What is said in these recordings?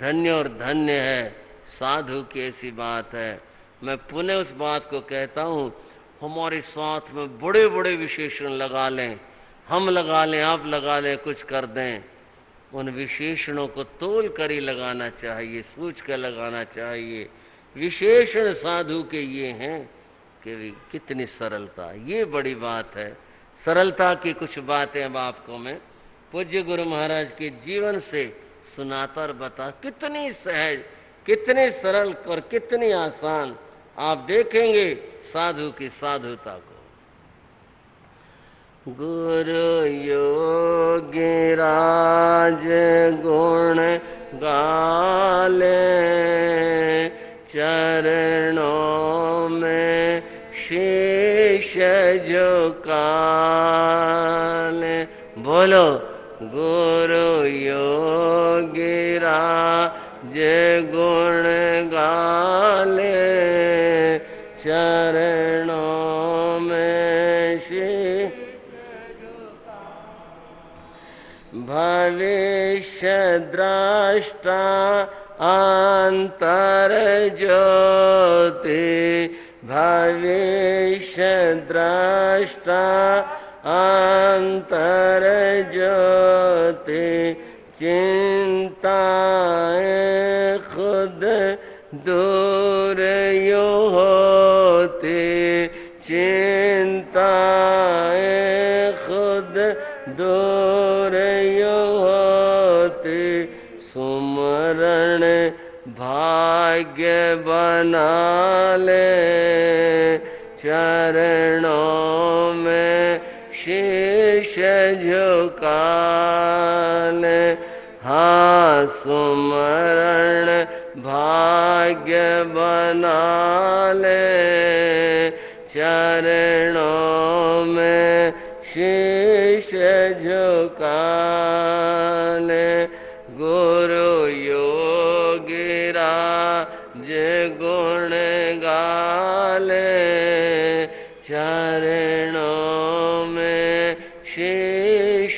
धन्य और धन्य है साधु की ऐसी बात है। मैं पुनः उस बात को कहता हूँ, हमारे साथ में बड़े बड़े विशेषण लगा लें, हम लगा लें, आप लगा लें, कुछ कर दें, उन विशेषणों को तोल कर ही लगाना चाहिए, सोच कर लगाना चाहिए। विशेषण साधु के ये हैं कि कितनी सरलता, ये बड़ी बात है। सरलता की कुछ बातें अब आपको मैं पूज्य गुरु महाराज के जीवन से सुनाता और बता, कितनी सहज, कितनी सरल और कितनी आसान। आप देखेंगे साधु की साधुता को। गुरु योगिराज गुण गाले, चरणों में शीश झुकाले। बोलो गुरु योगिराज गुण गाले, चरणों में शीश। भविष्य द्रष्टा अंतर ज्योति, भविष्य द्रष्टा अंतर ज्योति, चिंताएं खुद दूर यूं होती, चिंताएं खुद दूर यूं होती। सुमरण भाग्य बना ले, चरणों में शीश झुका ले। हाँ, सुमरण भाग्य बना ले, चरणों में शीश झुका ले। गुरु योगिराज गुण गाले, चरणों में शीश।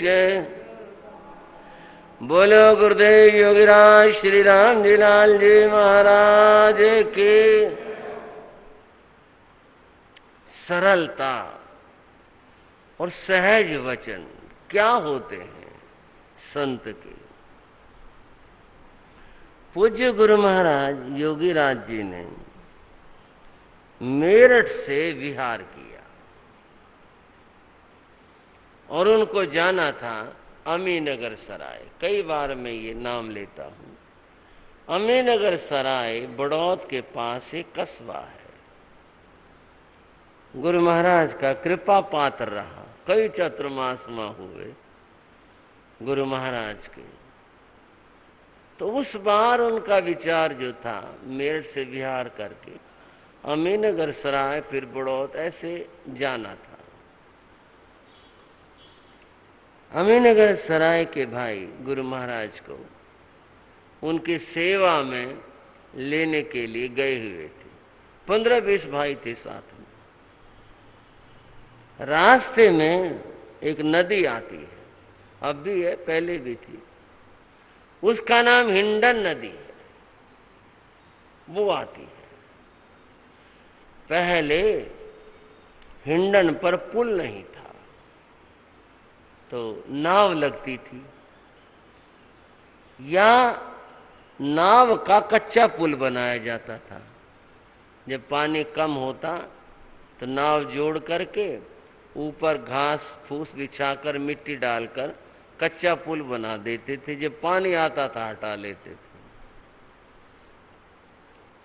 बोलो गुरुदेव योगिराज श्री राम जी लाल जी महाराज की। सरलता और सहज वचन क्या होते हैं संत के। पूज्य गुरु महाराज योगीराज जी ने मेरठ से विहार किया और उनको जाना था अमीनगर सराय। कई बार मैं ये नाम लेता हूं। अमीनगर सराय बड़ौद के पास एक कस्बा है। गुरु महाराज का कृपा पात्र रहा, कई चतुर्मास माह हुए गुरु महाराज के। तो उस बार उनका विचार जो था, मेरठ से विहार करके अमीनगर सराय फिर बड़ौद ऐसे जाना था। अमीनगर सराय के भाई गुरु महाराज को उनकी सेवा में लेने के लिए गए हुए थे। 15-20 भाई थे साथ में। रास्ते में एक नदी आती है, अब भी है, पहले भी थी। उसका नाम हिंडन नदी है। वो आती है। पहले हिंडन पर पुल नहीं था, तो नाव लगती थी, या नाव का कच्चा पुल बनाया जाता था। जब पानी कम होता तो नाव जोड़ करके ऊपर घास फूस बिछाकर मिट्टी डालकर कच्चा पुल बना देते थे। जब पानी आता था हटा लेते थे।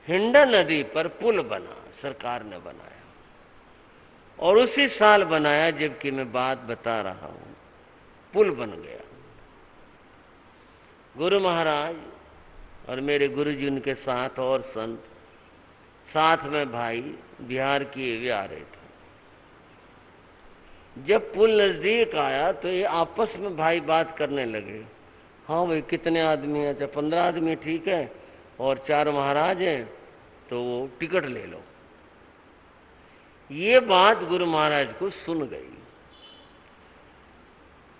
हिंडन नदी पर पुल बना, सरकार ने बनाया, और उसी साल बनाया जबकि मैं बात बता रहा हूं। पुल बन गया। गुरु महाराज और मेरे गुरु जी उनके साथ और संत, साथ में भाई बिहार किए हुए आ रहे थे। जब पुल नजदीक आया तो ये आपस में भाई बात करने लगे। हाँ भाई, कितने आदमी हैं? अच्छा, 15 आदमी ठीक है, और 4 महाराज हैं, तो वो टिकट ले लो। ये बात गुरु महाराज को सुन गई।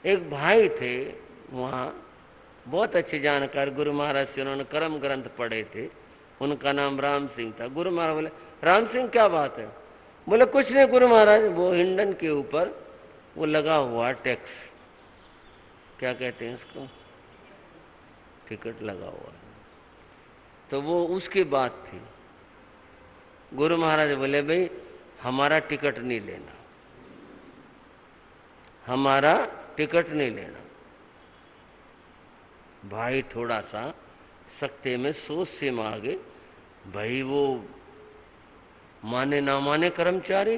एक भाई थे वहाँ बहुत अच्छे जानकार गुरु महाराज से उन्होंने कर्म ग्रंथ पढ़े थे। उनका नाम राम सिंह था। गुरु महाराज बोले, राम सिंह क्या बात है? बोले कुछ नहीं गुरु महाराज, वो हिंडन के ऊपर वो लगा हुआ टैक्स, क्या कहते हैं इसको, टिकट लगा हुआ है, तो वो उसकी बात थी। गुरु महाराज बोले भाई हमारा टिकट नहीं लेना, हमारा टिकट नहीं लेना। भाई थोड़ा सा सकते में सोच से मांगे, भाई वो माने ना माने कर्मचारी,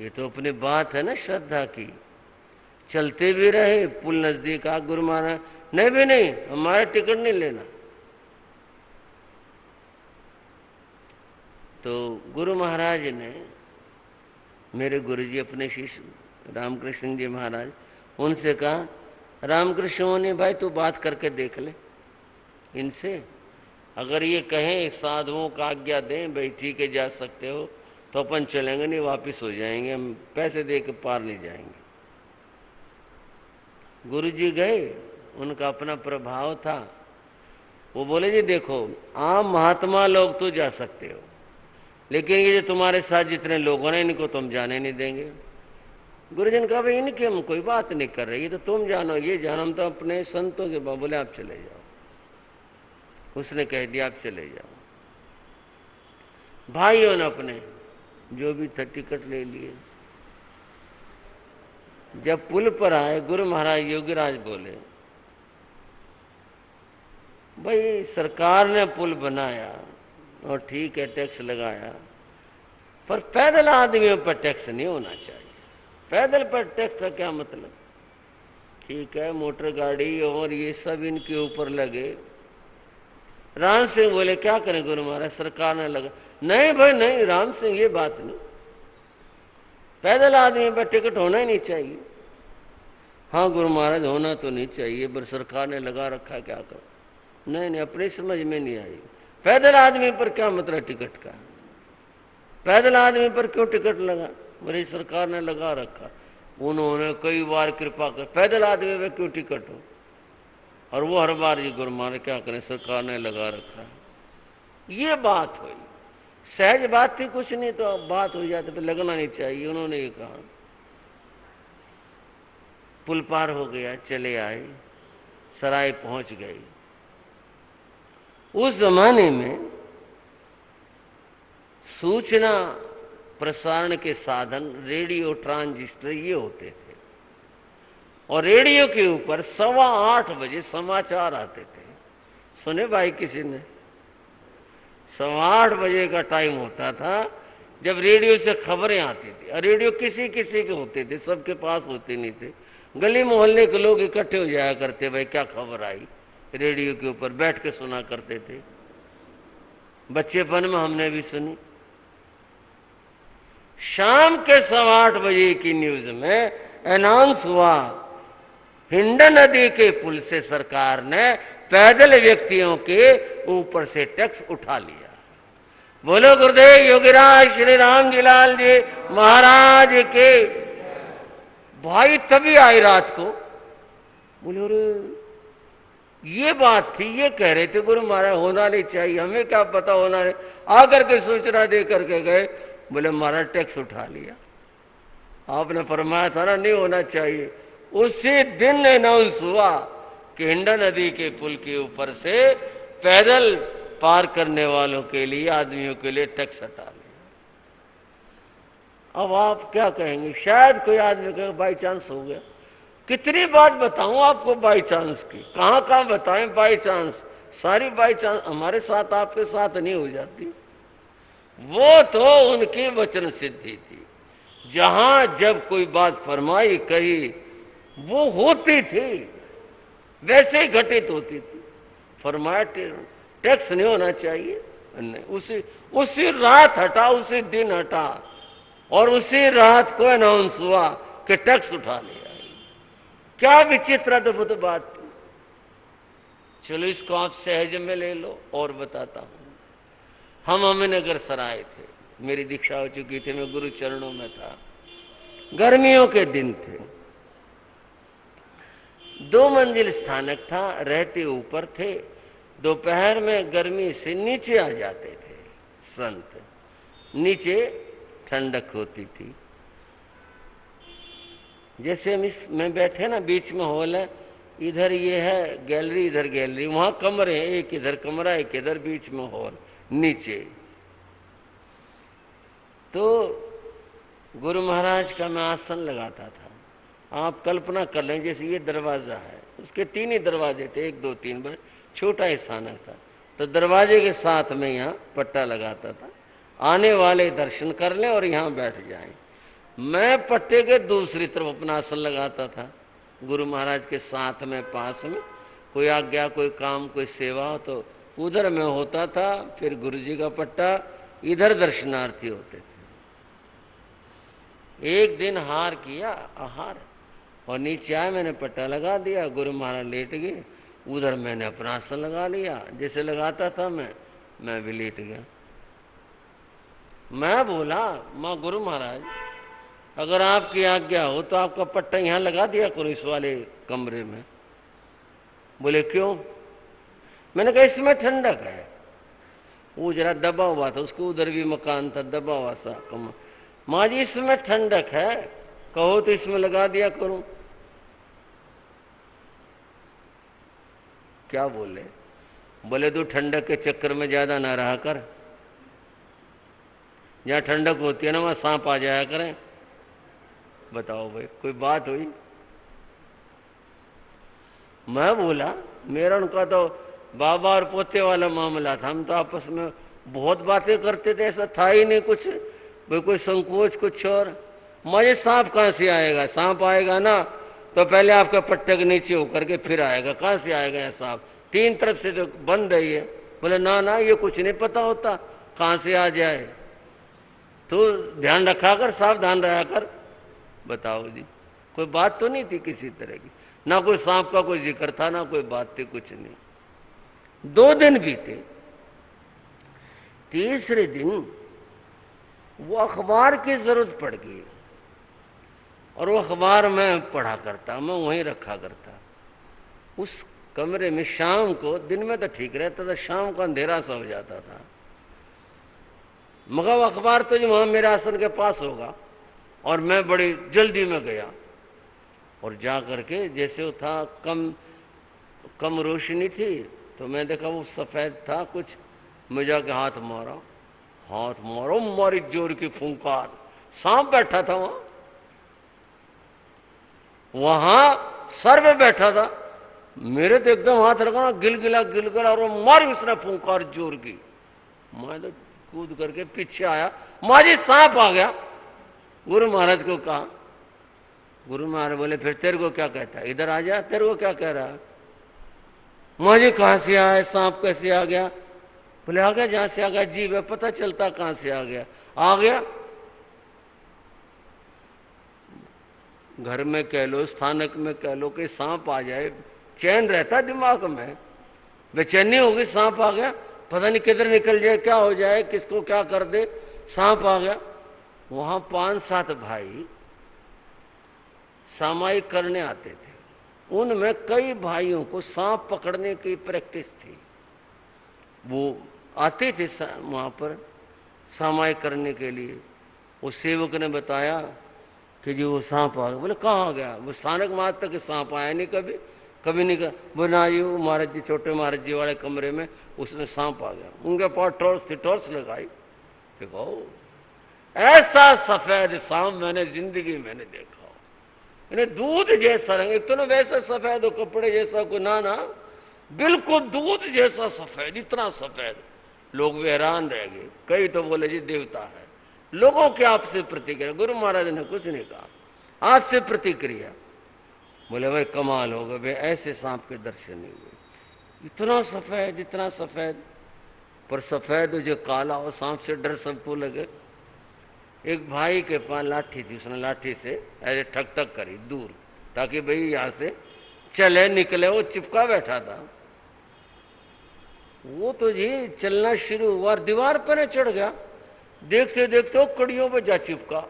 ये तो अपनी बात है ना श्रद्धा की। चलते भी रहे, पुल नजदीक आ, गुरु महाराज नहीं भी नहीं, हमारा टिकट नहीं लेना। तो गुरु महाराज ने, मेरे गुरुजी अपने शिष्य रामकृष्ण जी महाराज, उनसे कहा, रामकृष्ण ने भाई तू बात करके देख ले इनसे, अगर ये कहें साधुओं का आज्ञा दें भाई ठीक है जा सकते हो, तो अपन चलेंगे, नहीं वापिस हो जाएंगे, हम पैसे दे के पार नहीं जाएंगे। गुरुजी गए, उनका अपना प्रभाव था। वो बोले जी देखो आम महात्मा लोग तो जा सकते हो, लेकिन ये जो तुम्हारे साथ जितने लोग हैं इनको तुम जाने नहीं देंगे। गुरुजी ने कहा भाई इनकी हम कोई बात नहीं कर रहे, ये तो तुम जानो, ये जानो, हम तो अपने संतों के बाबू। बोले आप चले जाओ। उसने कह दिया आप चले जाओ। भाइयों ने अपने जो भी था टिकट ले लिए। जब पुल पर आए, गुरु महाराज योगीराज बोले, भाई सरकार ने पुल बनाया और ठीक है टैक्स लगाया, पर पैदल आदमियों पर टैक्स नहीं होना चाहिए। पैदल पर टैक्स का क्या मतलब? ठीक है मोटर गाड़ी और ये सब इनके ऊपर लगे। राम सिंह बोले क्या करें गुरु महाराज, सरकार ने लगा। नहीं भाई नहीं राम सिंह, ये बात नहीं, पैदल आदमी पर टिकट होना ही नहीं चाहिए। हाँ गुरु महाराज होना तो नहीं चाहिए, पर सरकार ने लगा रखा, क्या करो? नहीं नहीं अपनी समझ में नहीं आई। पैदल आदमी पर क्या मतलब टिकट का? पैदल आदमी पर क्यों टिकट लगा? मेरी सरकार ने लगा रखा। उन्होंने कई बार कृपा कर, पैदल आदमी पर क्यों टिकट हो? और वो हर बार ये गुरु महाराज क्या करें, सरकार ने लगा रखा। ये बात हुई, सहज बात थी, कुछ नहीं तो बात हो जाती, तो लगना नहीं चाहिए। उन्होंने ये कहा। पुल पार हो गया, चले आए, सराय पहुंच गए। उस जमाने में सूचना प्रसारण के साधन रेडियो, ट्रांजिस्टर ये होते थे, और रेडियो के ऊपर 8:15 बजे समाचार आते थे। सुने भाई किसी ने? 8:15 बजे का टाइम होता था जब रेडियो से खबरें आती थी। और रेडियो किसी किसी के होते थे, सबके पास होते नहीं थे। गली मोहल्ले के लोग इकट्ठे हो जाया करते, भाई क्या खबर आई, रेडियो के ऊपर बैठ के सुना करते थे। बच्चेपन में हमने भी सुनी। शाम के 8:15 बजे की न्यूज में अनाउंस हुआ, हिंडन नदी के पुल से सरकार ने पैदल व्यक्तियों के ऊपर से टैक्स उठा लिया। बोलो गुरुदेव योगीराज श्री राम जी लाल जी महाराज के। भाई तभी आई रात को, बोले अरे ये बात थी, ये कह रहे थे गुरु महाराज होना नहीं चाहिए, हमें क्या पता होना नहीं। आकर के सूचना दे करके गए, बोले महाराज टैक्स उठा लिया, आपने फरमाया था ना नहीं होना चाहिए। उसी दिन अनाउंस हुआ कि हिंडन नदी के पुल के ऊपर से पैदल पार करने वालों के लिए, आदमियों के लिए टैक्स हटा लिया। अब आप क्या कहेंगे? शायद कोई आदमी कहेगा बाई चांस हो गया। कितनी बात बताऊं आपको बाई चांस की, कहां कहां बताएं बाई चांस। सारी बाई चांस हमारे साथ आपके साथ नहीं हो जाती। वो तो उनकी वचन सिद्धि थी, जहां जब कोई बात फरमाई कही वो होती थी, वैसे ही घटित होती थी। फरमाया टैक्स नहीं होना चाहिए, नहीं, उसी रात हटा, उसी दिन हटा, और उसी रात को अनाउंस हुआ कि टैक्स उठा लिया। क्या विचित्र अद्भुत बात थी। चलो इसको आप सहज में ले लो। और बताता हूं, हम अमीनगर सराय थे, मेरी दीक्षा हो चुकी थी, मैं गुरु चरणों में था, गर्मियों के दिन थे। 2 मंजिल स्थानक था, रहते ऊपर थे। दोपहर में गर्मी से नीचे आ जाते थे संत, नीचे ठंडक होती थी। जैसे हम इसमें बैठे ना, बीच में हॉल है, इधर ये है गैलरी, इधर गैलरी, वहां कमरे हैं, एक इधर कमरा, एक इधर, बीच में हॉल, नीचे। तो गुरु महाराज का मैं आसन लगाता था। आप कल्पना कर लें, जैसे ये दरवाजा है, उसके 3 ही दरवाजे थे, 1 2 3 बार, छोटा ही स्थानक था। तो दरवाजे के साथ में यहाँ पट्टा लगाता था, आने वाले दर्शन कर लें और यहाँ बैठ जाएं। मैं पट्टे के दूसरी तरफ अपना आसन लगाता था, गुरु महाराज के साथ में, पास में। कोई आज्ञा, कोई काम, कोई सेवा हो तो उधर में होता था, फिर गुरु जी का पट्टा, इधर दर्शनार्थी होते थे। एक दिन हार किया, आहार, और नीचे आया, मैंने पट्टा लगा दिया, गुरु महाराज लेट गए, उधर मैंने अपना आसन लगा लिया, जैसे लगाता था मैं भी लेट गया। मैं बोला, माँ गुरु महाराज, अगर आपकी आज्ञा हो तो आपका पट्टा यहाँ लगा दिया करो, इस वाले कमरे में। बोले क्यों? मैंने कहा इसमें ठंडक है। वो जरा दबा हुआ था, उसको उधर भी मकान था, दबा हुआ सा कमरा। माँ जी इसमें ठंडक है, कहो तो इसमें लगा दिया करूं। क्या बोले? बोले तू ठंडक के चक्कर में ज्यादा ना रहा कर, जहां ठंडक होती है ना वहां सांप आ जाया करें। बताओ भाई, कोई बात हुई? मैं बोला, मेरा उनका तो बाबा और पोते वाला मामला था, हम तो आपस में बहुत बातें करते थे, ऐसा था ही नहीं कुछ भाई, कोई संकोच कुछ और। मुझे सांप कहाँ से आएगा? सांप आएगा ना तो पहले आपके पट्टे के नीचे होकर के फिर आएगा, कहाँ से आएगा यह सांप? 3 तरफ से तो बंद है ये। बोले ना ना, ये कुछ नहीं पता होता कहाँ से आ जाए, तो ध्यान रखा कर, सावधान रहा कर। बताओ जी, कोई बात तो नहीं थी किसी तरह की, ना कोई सांप का कोई जिक्र था, ना कोई बात थी, कुछ नहीं। 2 दिन बीते, तीसरे दिन वो अखबार की जरूरत पड़ गई, और वो अखबार मैं पढ़ा करता, मैं वहीं रखा करता उस कमरे में। शाम को, दिन में तो ठीक रहता था, शाम को अंधेरा सा हो जाता था, मगर वो अखबार तो जो वहां मेरे आसन के पास होगा, और मैं बड़ी जल्दी में गया और जा करके, जैसे वो था कम रोशनी थी, तो मैं देखा वो सफेद था कुछ, मैं जाके हाथ मारा, मारी जोर की फुंकार, सांप बैठा था वहां सर पे बैठा था। मेरे तो एकदम हाथ रखा, गिलगिला, और मारी उसने फुंकार जोर की। मैं तो कूद करके पीछे आया, मारी सांप आ गया। गुरु महाराज को कहा, गुरु महाराज बोले फिर तेरे को क्या कहता है, इधर आ जा, तेरे को क्या कह रहा है? माजी कहां से आया, सांप कैसे आ गया? बोले आ गया जहां से आ गया, जीव है, पता चलता कहां से आ गया। आ गया घर में कह लो, स्थानक में कह लो, कि सांप आ जाए, चैन रहता दिमाग में, बेचैनी होगी, सांप आ गया, पता नहीं किधर निकल जाए, क्या हो जाए, किसको क्या कर दे, सांप आ गया। वहां 5-7 भाई सामायिक करने आते थे, उनमें कई भाइयों को सांप पकड़ने की प्रैक्टिस थी। वो आते थे वहां पर सामायिक करने के लिए। उस सेवक ने बताया कि जी वो सांप आ गया। बोले कहाँ आ गया? वो स्थानक मार तक सांप आया नहीं, कभी नहीं। बोला ये महाराज जी, छोटे महाराज जी वाले कमरे में उसने सांप आ गया, उनके पास टॉर्च थी, टॉर्च लगाई, देखो ऐसा सफेद सांप मैंने जिंदगी मैंने देखा, इन्हें दूध जैसा रंग, एक तो ना वैसे सफेद हो कपड़े जैसा, को ना बिल्कुल दूध जैसा सफेद, इतना सफेद। लोग भी हैरान रह गए, कई तो बोले जी देवता है। लोगों के आपसे प्रतिक्रिया, गुरु महाराज ने कुछ नहीं कहा, आपसे प्रतिक्रिया। बोले भाई कमाल हो गए भाई, ऐसे सांप के दर्शन नहीं हुए, इतना सफेद, इतना सफेद। पर सफेद जो काला हो, सांप से डर सबको लगे। एक भाई के पास लाठी थी, उसने लाठी से ऐसे ठक ठक करी दूर, ताकि भाई यहां से चले निकले। वो चिपका बैठा था, वो तो जी चलना शुरू हुआ, दीवार पर चढ़ गया, देखते देखते वो कड़ियों पे जा चिपका।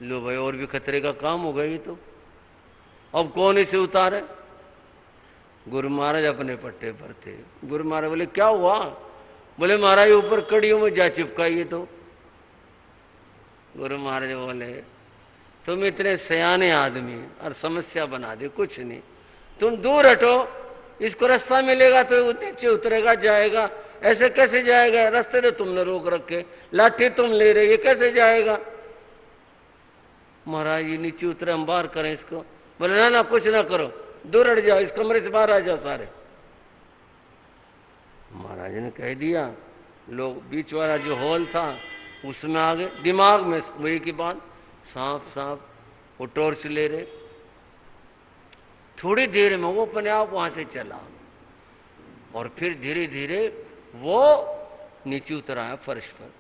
लो भाई, और भी खतरे का काम हो गया ये तो। अब कौन इसे उतारे? गुरु महाराज अपने पट्टे पर थे। गुरु महाराज बोले क्या हुआ? बोले महाराज ऊपर कड़ियों में जा चिपकाइए। तो गुरु महाराज बोले तुम इतने सयाने आदमी और समस्या बना दे, कुछ नहीं, तुम दूर हटो, इसको रास्ता मिलेगा तो नीचे उतरेगा जाएगा। ऐसे कैसे जाएगा? रास्ते तो तुमने रोक रखे, लाठी तुम ले रहे, ये कैसे जाएगा? महाराज ये नीचे उतरे, हम बाहर करें इसको? बोले ना ना कुछ ना करो, दूर हट जाओ, इस कमरे से बाहर आ जाओ सारे। महाराज ने कह दिया, लोग बीच वाला जो हॉल था उसमें आ गए। दिमाग में वही की बात, सांप सांप, वो टॉर्च ले रहे। थोड़ी देर में वो अपने आप वहां से चला और फिर धीरे धीरे वो नीचे उतर आया फर्श पर।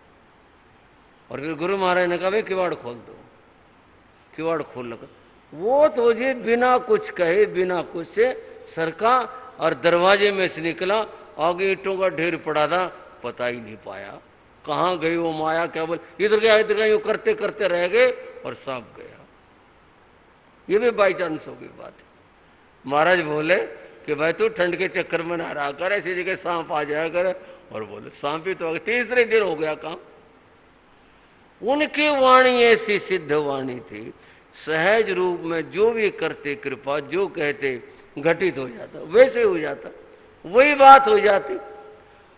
और फिर गुरु महाराज ने कहा भाई किवाड़ खोल दो। किवाड़ खोल लगा, वो तो जी बिना कुछ कहे बिना कुछ से सरका और दरवाजे में से निकला। आगे ईंटों का ढेर पड़ा था, पता ही नहीं पाया कहाँ गई वो माया। क्या बोल इधर गया यूं करते करते रह गए और सांप गया। ये भी बाई चांस हो गई बात। महाराज बोले कि भाई तू ठंड के चक्कर में ना रहा कर, ऐसी जगह सांप आ जाया कर। और बोले सांप ही तो आ गया। तीसरे दिन हो गया काम। उनकी वाणी ऐसी सिद्ध वाणी थी, सहज रूप में जो भी करते कृपा, जो कहते घटित हो जाता, वैसे हो जाता, वही बात हो जाती।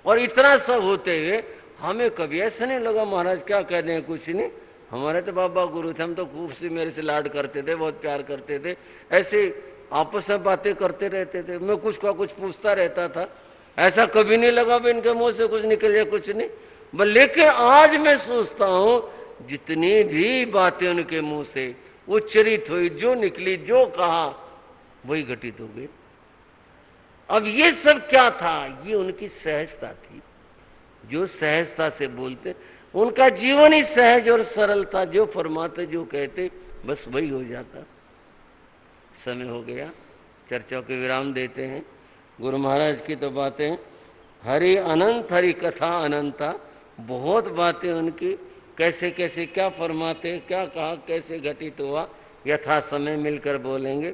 और इतना सब होते हुए हमें कभी ऐसा नहीं लगा महाराज क्या कह रहे हैं, कुछ नहीं, हमारे तो बाबा गुरु थे, हम तो खूब सी मेरे से लाड करते थे, बहुत प्यार करते थे, ऐसे आपस में बातें करते रहते थे, मैं कुछ का कुछ पूछता रहता था। ऐसा कभी नहीं लगा भी इनके मुंह से कुछ निकल जाए, कुछ नहीं। लेकिन आज मैं सोचता हूं जितनी भी बातें उनके मुंह से उच्चरित हुई, जो निकली, जो कहा, वही घटित हो गई। अब ये सब क्या था? ये उनकी सहजता थी, जो सहजता से बोलते, उनका जीवन ही सहज और सरल था। जो फरमाते, जो कहते, बस वही हो जाता। समय हो गया, चर्चा के विराम देते हैं। गुरु महाराज की तो बातें हरि अनंत, हरि कथा अनंता, बहुत बातें उनकी, कैसे कैसे क्या फरमाते, क्या कहा, कैसे घटित हुआ, यथा समय मिलकर बोलेंगे।